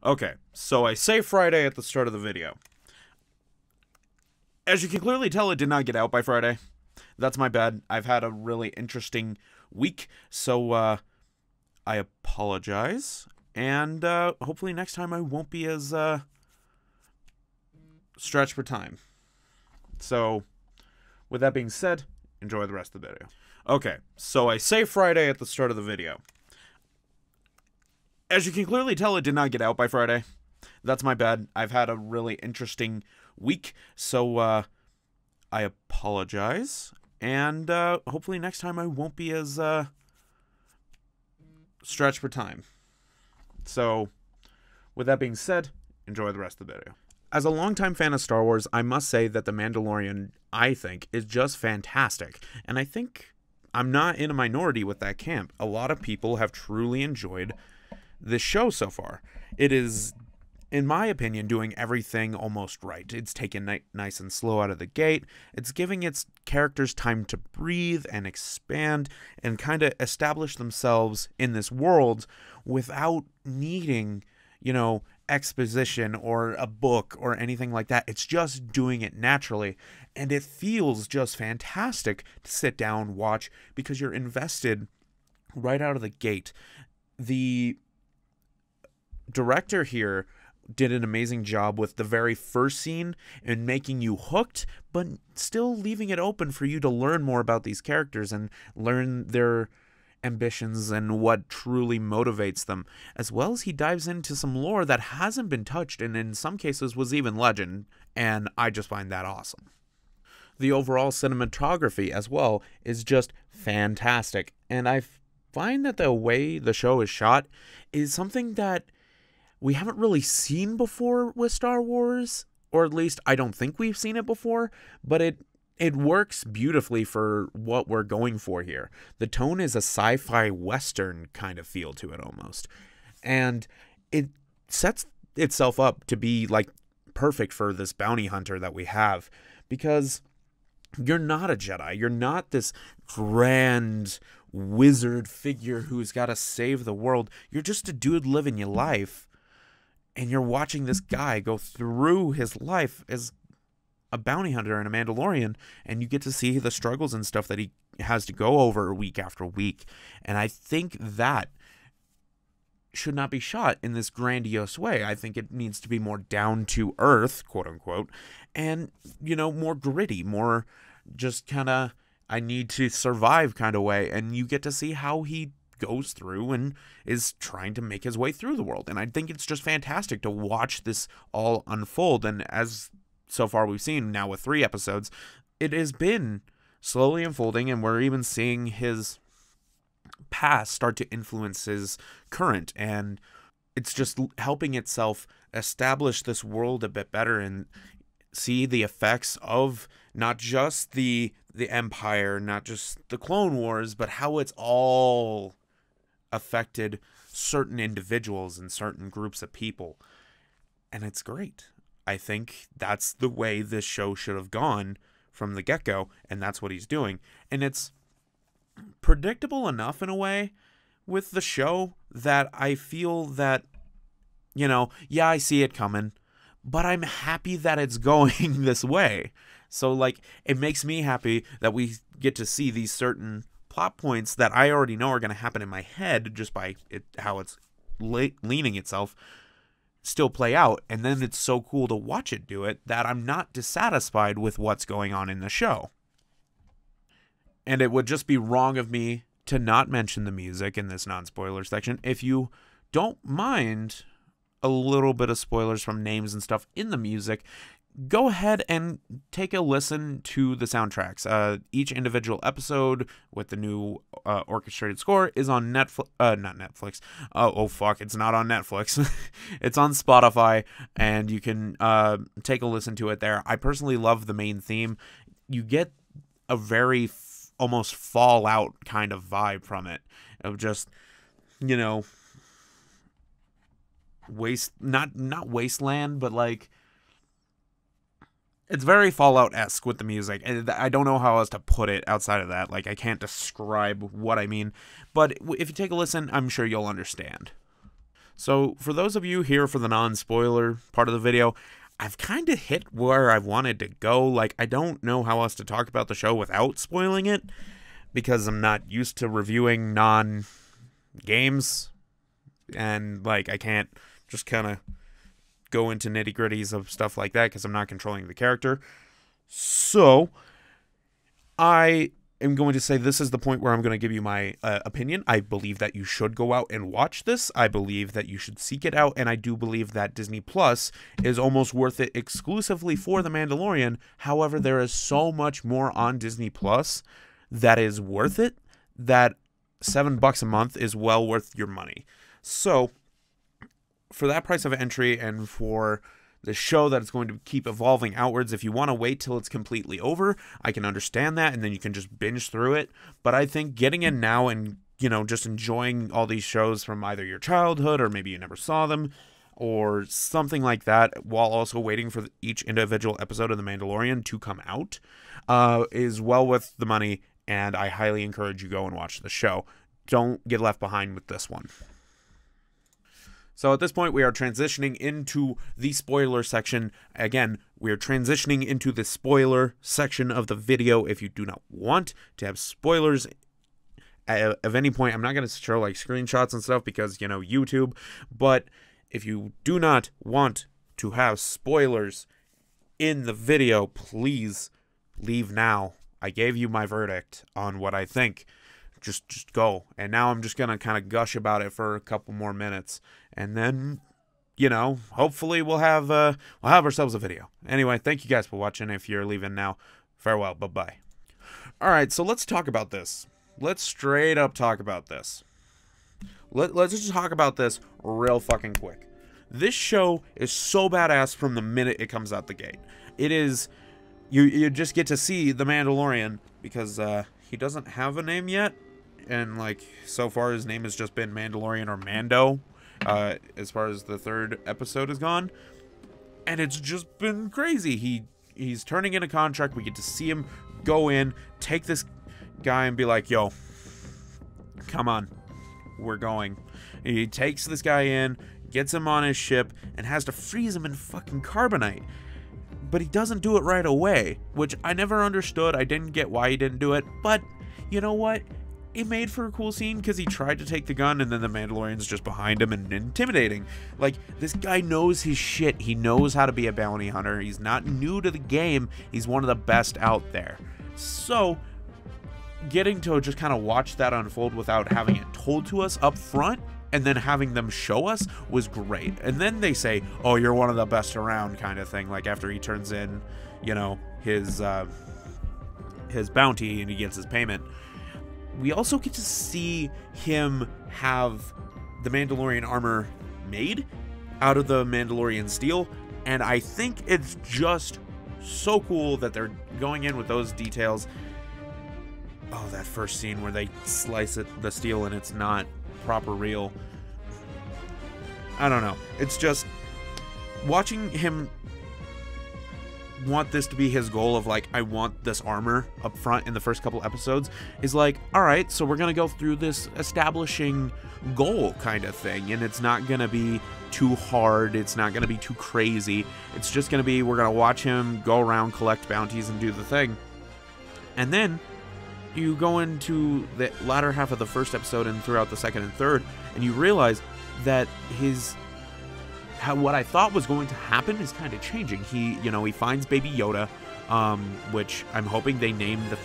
Okay, so I say Friday at the start of the video. As you can clearly tell, it did not get out by Friday. That's my bad. I've had a really interesting week, so I apologize. And hopefully next time I won't be as stretched for time. So, with that being said, enjoy the rest of the video. Okay, so I say Friday at the start of the video. As you can clearly tell, it did not get out by Friday. That's my bad. I've had a really interesting week, so I apologize. And hopefully next time I won't be as stretched for time. So, with that being said, enjoy the rest of the video. As a longtime fan of Star Wars, I must say that The Mandalorian, I think, is just fantastic. And I think I'm not in a minority with that camp. A lot of people have truly enjoyed this show so far. It is, in my opinion, doing everything almost right. It's taken nice and slow out of the gate. It's giving its characters time to breathe and expand and kind of establish themselves in this world without needing, exposition or a book or anything like that. It's just doing it naturally, and it feels just fantastic to sit down, watch, because you're invested right out of the gate. The director here did an amazing job with the very first scene and making you hooked, but still leaving it open for you to learn more about these characters and learn their ambitions and what truly motivates them, as well as he dives into some lore that hasn't been touched and in some cases was even legend, and I just find that awesome. The overall cinematography as well is just fantastic, and I find that the way the show is shot is something that we haven't really seen before with Star Wars, or at least I don't think we've seen it before, but it works beautifully for what we're going for here. The tone is a sci-fi western kind of feel to it almost, and it sets itself up to be like perfect for this bounty hunter that we have, because you're not a Jedi. You're not this grand wizard figure who's got to save the world. You're just a dude living your life, and you're watching this guy go through his life as a bounty hunter and a Mandalorian, and you get to see the struggles and stuff that he has to go over week after week. And I think that should not be shot in this grandiose way. I think it needs to be more down to earth, quote unquote, and, more gritty, more just kind of, I need to survive kind of way. And you get to see how he goes through and is trying to make his way through the world. And I think it's just fantastic to watch this all unfold. And as so far we've seen now with 3 episodes, it has been slowly unfolding, and we're even seeing his past start to influence his current, and it's just helping itself establish this world a bit better and see the effects of not just the Empire, not just the Clone Wars, but how it's all affected certain individuals and certain groups of people. And it's great. I think that's the way this show should have gone from the get-go, and that's what he's doing. And it's predictable enough in a way with the show that I feel that, yeah, I see it coming, but I'm happy that it's going this way. So, it makes me happy that we get to see these certain plot points that I already know are going to happen in my head just by how it's leaning itself still play out, and then it's so cool to watch it do it that I'm not dissatisfied with what's going on in the show. And it would just be wrong of me to not mention the music in this non-spoiler section. If you don't mind a little bit of spoilers from names and stuff in the music, go ahead and take a listen to the soundtracks. Each individual episode with the new orchestrated score is on Netflix. Not Netflix. Oh, fuck. It's not on Netflix. It's on Spotify, and you can take a listen to it there. I personally love the main theme. You get a very almost Fallout kind of vibe from it. Of just, not wasteland, but it's very Fallout-esque with the music. And I don't know how else to put it outside of that. I can't describe what I mean. But if you take a listen, I'm sure you'll understand. So for those of you here for the non-spoiler part of the video, I've kind of hit where I wanted to go. Like, I don't know how else to talk about the show without spoiling it, because I'm not used to reviewing non-games, and like I can't just kind of go into nitty-gritties of stuff like that because I'm not controlling the character. So I am going to say this is the point where I'm going to give you my opinion. I believe that you should go out and watch this. I believe that you should seek it out, and I do believe that Disney Plus is almost worth it exclusively for The Mandalorian. However, there is so much more on Disney Plus that is worth it, that $7 a month is well worth your money. So for that price of entry, and for the show that is going to keep evolving outwards, if you want to wait till it's completely over, I can understand that, and then you can just binge through it. But I think getting in now and, you know, just enjoying all these shows from either your childhood, or maybe you never saw them, or something like that, while also waiting for each individual episode of The Mandalorian to come out, is well worth the money, and I highly encourage you go and watch the show. Don't get left behind with this one. So at this point, we are transitioning into the spoiler section. Again, we are transitioning into the spoiler section of the video. If you do not want to have spoilers of any point, I'm not going to show like screenshots and stuff because, you know, YouTube. But if you do not want to have spoilers in the video, please leave now. I gave you my verdict on what I think. Just go. And now I'm just going to kind of gush about it for a couple more minutes. And then, you know, hopefully we'll have ourselves a video. Anyway, thank you guys for watching. If you're leaving now, farewell. Bye-bye. All right, so let's talk about this. Let's straight up talk about this. Let's just talk about this real fucking quick. This show is so badass from the minute it comes out the gate. It is, you just get to see the Mandalorian because he doesn't have a name yet. And, like, so far his name has just been Mandalorian or Mando, as far as the third episode has gone. And it's just been crazy. He's turning in a contract. We get to see him go in, take this guy and be like, yo, come on, we're going. And he takes this guy in, gets him on his ship, and has to freeze him in fucking carbonite. But he doesn't do it right away, which I never understood. I didn't get why he didn't do it, but you know what? It made for a cool scene because he tried to take the gun and then the Mandalorian's just behind him and intimidating. Like, this guy knows his shit. He knows how to be a bounty hunter. He's not new to the game. He's one of the best out there. So, getting to just kind of watch that unfold without having it told to us up front and then having them show us was great. And then they say, oh, you're one of the best around kind of thing. Like, after he turns in, you know, his bounty and he gets his payment. We also get to see him have the Mandalorian armor made out of the Mandalorian steel, and I think it's just so cool that they're going in with those details. Oh, that first scene where they slice the steel and it's not proper real. I don't know. It's just watching him want this to be his goal of like, I want this armor up front in the first couple episodes, is like, all right, so we're gonna go through this establishing goal kind of thing, and it's not gonna be too hard, it's not gonna be too crazy, it's just gonna be, we're gonna watch him go around, collect bounties and do the thing. And then you go into the latter half of the first episode and throughout the second and third, and you realize that what I thought was going to happen is kind of changing. He finds Baby Yoda, which I'm hoping they name the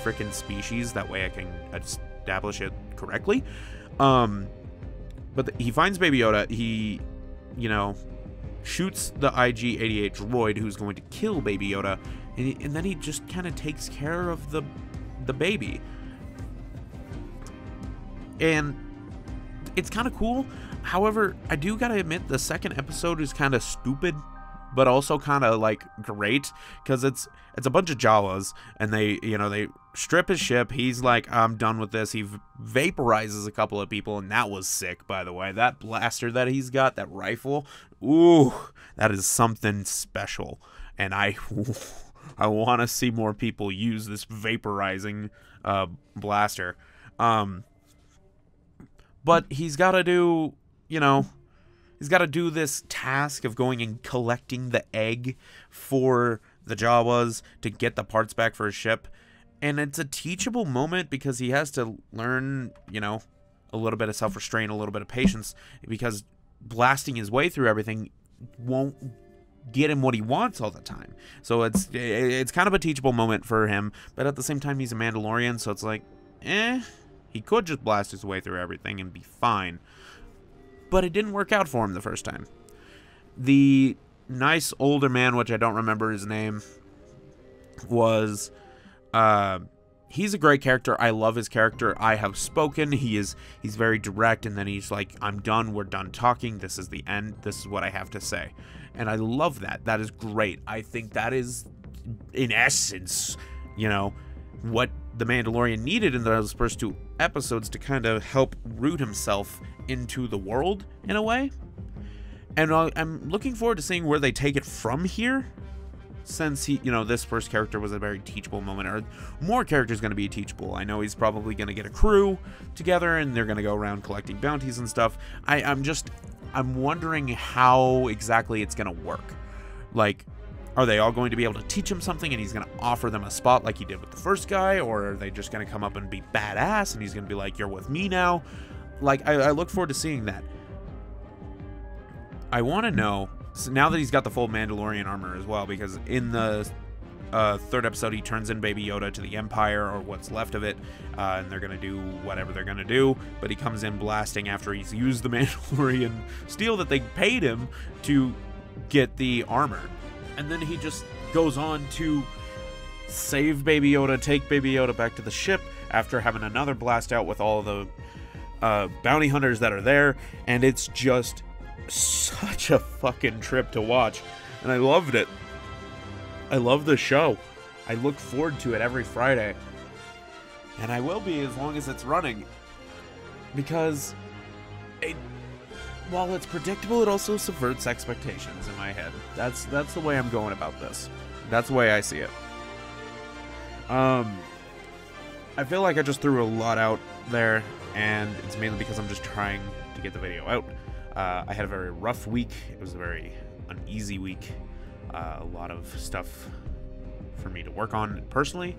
frickin' species. That way I can establish it correctly. But he finds Baby Yoda. He, shoots the IG-88 droid who's going to kill Baby Yoda. And then he just kind of takes care of the baby. And it's kind of cool. However, I do gotta admit the second episode is kind of stupid, but also kind of like great, because it's a bunch of Jawas, and they strip his ship. He's like, I'm done with this. He vaporizes a couple of people, and that was sick, by the way. That blaster that he's got, that rifle, ooh, that is something special, and I want to see more people use this vaporizing blaster. But he's got to do, he's got to do this task of going and collecting the egg for the Jawas to get the parts back for his ship. And it's a teachable moment because he has to learn, you know, a little bit of self-restraint, a little bit of patience, because blasting his way through everything won't get him what he wants all the time. So it's kind of a teachable moment for him, but at the same time he's a Mandalorian, so it's like, he could just blast his way through everything and be fine. But it didn't work out for him the first time. The nice older man, which I don't remember his name, was he's a great character. I love his character. I have spoken. He's very direct, and then he's like, I'm done. We're done talking. This is the end. This is what I have to say. And I love that. That is great. I think that is, in essence, you know, what the Mandalorian needed in those first 2 episodes to kind of help root himself into the world in a way. And I'm looking forward to seeing where they take it from here, since he, you know, this first character was a very teachable moment, or more characters going to be teachable. I know he's probably going to get a crew together and they're going to go around collecting bounties and stuff. I'm wondering how exactly it's going to work. Like, are they all going to be able to teach him something and he's going to offer them a spot like he did with the first guy? Or are they just going to come up and be badass and he's going to be like, you're with me now? Like, I look forward to seeing that. I want to know, so now that he's got the full Mandalorian armor as well, because in the 3rd episode, he turns in Baby Yoda to the Empire, or what's left of it, and they're going to do whatever they're going to do, but he comes in blasting after he's used the Mandalorian steel that they paid him to get the armor. And then he just goes on to save Baby Yoda, take Baby Yoda back to the ship after having another blast out with all the bounty hunters that are there, and it's just such a fucking trip to watch, and I loved it. I love the show. I look forward to it every Friday, and I will be as long as it's running, because while it's predictable, it also subverts expectations in my head. That's the way I'm going about this. That's the way I see it. I feel like I just threw a lot out there, and it's mainly because I'm just trying to get the video out. I had a very rough week. It was a very uneasy week. A lot of stuff for me to work on personally.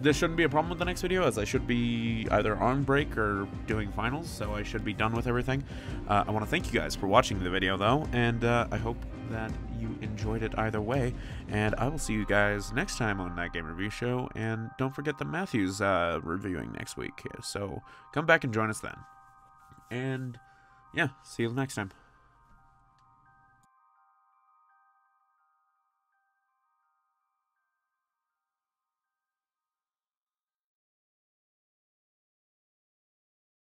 This shouldn't be a problem with the next video, as I should be either on break or doing finals, so I should be done with everything. I want to thank you guys for watching the video, though, and I hope that you enjoyed it either way, and I will see you guys next time on That Game Review Show, and don't forget that Matthew's reviewing next week, so come back and join us then. And yeah, see you next time.